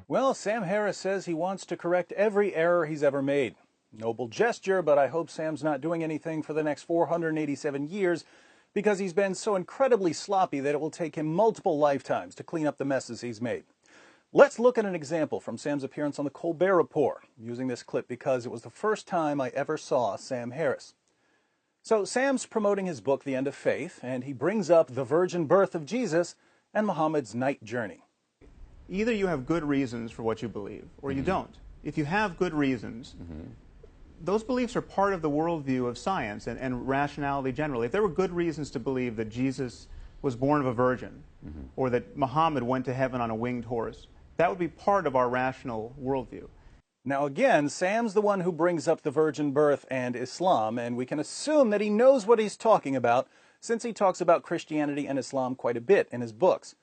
Well, Sam Harris says he wants to correct every error he's ever made. Noble gesture, but I hope Sam's not doing anything for the next 487 years because he's been so incredibly sloppy that it will take him multiple lifetimes to clean up the messes he's made. Let's look at an example from Sam's appearance on the Colbert Report, using this clip because it was the first time I ever saw Sam Harris. So Sam's promoting his book, The End of Faith, and he brings up the virgin birth of Jesus and Muhammad's night journey. Either you have good reasons for what you believe, or you don't. If you have good reasons, those beliefs are part of the worldview of science and rationality generally. If there were good reasons to believe that Jesus was born of a virgin, or that Muhammad went to heaven on a winged horse, that would be part of our rational worldview. Now again, Sam's the one who brings up the virgin birth and Islam, and we can assume that he knows what he's talking about since he talks about Christianity and Islam quite a bit in his books.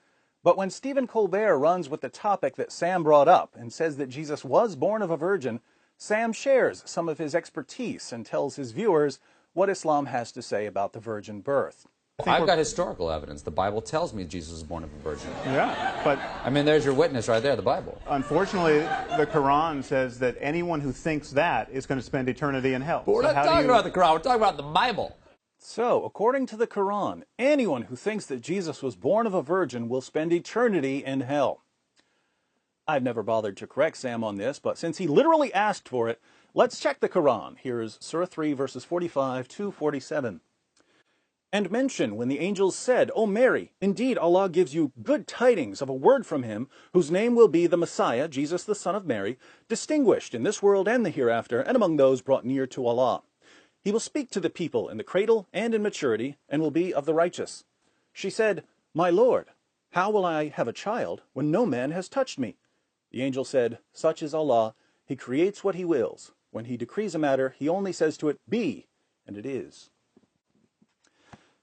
But when Stephen Colbert runs with the topic that Sam brought up and says that Jesus was born of a virgin, Sam shares some of his expertise and tells his viewers what Islam has to say about the virgin birth. I've got historical evidence. The Bible tells me Jesus was born of a virgin. Yeah, but I mean, there's your witness right there, the Bible. Unfortunately, the Quran says that anyone who thinks that is going to spend eternity in hell. But we're not talking about the Quran, we're talking about the Bible. So, according to the Quran, anyone who thinks that Jesus was born of a virgin will spend eternity in hell. I've never bothered to correct Sam on this, but since he literally asked for it, let's check the Quran. Here's Surah 3, verses 45 to 47. And mention when the angels said, O Mary, indeed Allah gives you good tidings of a word from him, whose name will be the Messiah, Jesus the son of Mary, distinguished in this world and the hereafter, and among those brought near to Allah. He will speak to the people in the cradle and in maturity, and will be of the righteous. She said, My Lord, how will I have a child when no man has touched me? The angel said, Such is Allah, he creates what he wills. When he decrees a matter, he only says to it, Be, and it is.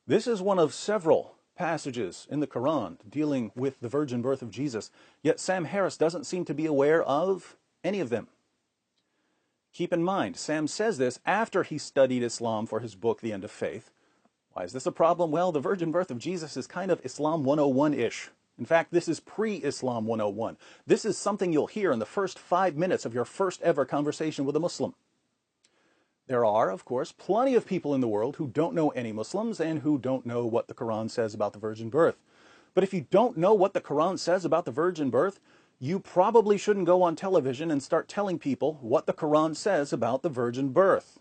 This is one of several passages in the Quran dealing with the virgin birth of Jesus, yet Sam Harris doesn't seem to be aware of any of them. Keep in mind, Sam says this after he studied Islam for his book, The End of Faith. Why is this a problem? Well, the virgin birth of Jesus is kind of Islam 101-ish. In fact, this is pre-Islam 101. This is something you'll hear in the first 5 minutes of your first ever conversation with a Muslim. There are, of course, plenty of people in the world who don't know any Muslims and who don't know what the Quran says about the virgin birth. But if you don't know what the Quran says about the virgin birth, you probably shouldn't go on television and start telling people what the Quran says about the virgin birth.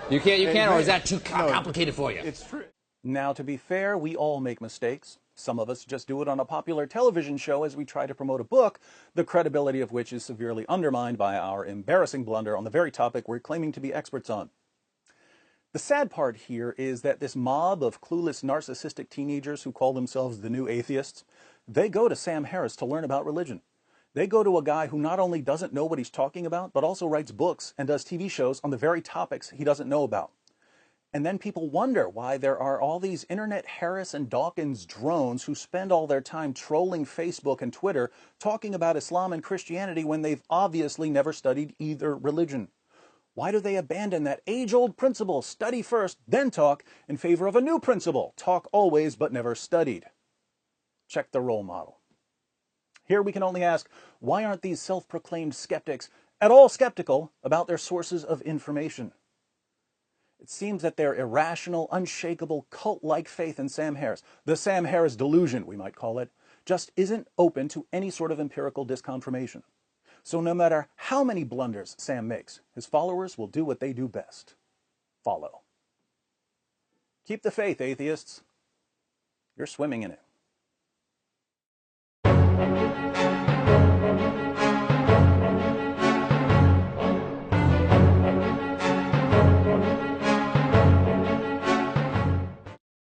You can't, or is that too complicated for you? it's true. Now, to be fair, we all make mistakes. Some of us just do it on a popular television show as we try to promote a book, the credibility of which is severely undermined by our embarrassing blunder on the very topic we're claiming to be experts on. The sad part here is that this mob of clueless narcissistic teenagers who call themselves the new atheists, they go to Sam Harris to learn about religion. They go to a guy who not only doesn't know what he's talking about, but also writes books and does TV shows on the very topics he doesn't know about. And then people wonder why there are all these Internet Harris and Dawkins drones who spend all their time trolling Facebook and Twitter talking about Islam and Christianity when they've obviously never studied either religion. Why do they abandon that age-old principle, study first, then talk, in favor of a new principle, talk always but never studied? Check the role model. Here we can only ask, why aren't these self-proclaimed skeptics at all skeptical about their sources of information? It seems that their irrational, unshakable, cult-like faith in Sam Harris, the Sam Harris delusion, we might call it, just isn't open to any sort of empirical disconfirmation. So no matter how many blunders Sam makes, his followers will do what they do best. Follow. Keep the faith, atheists. You're swimming in it.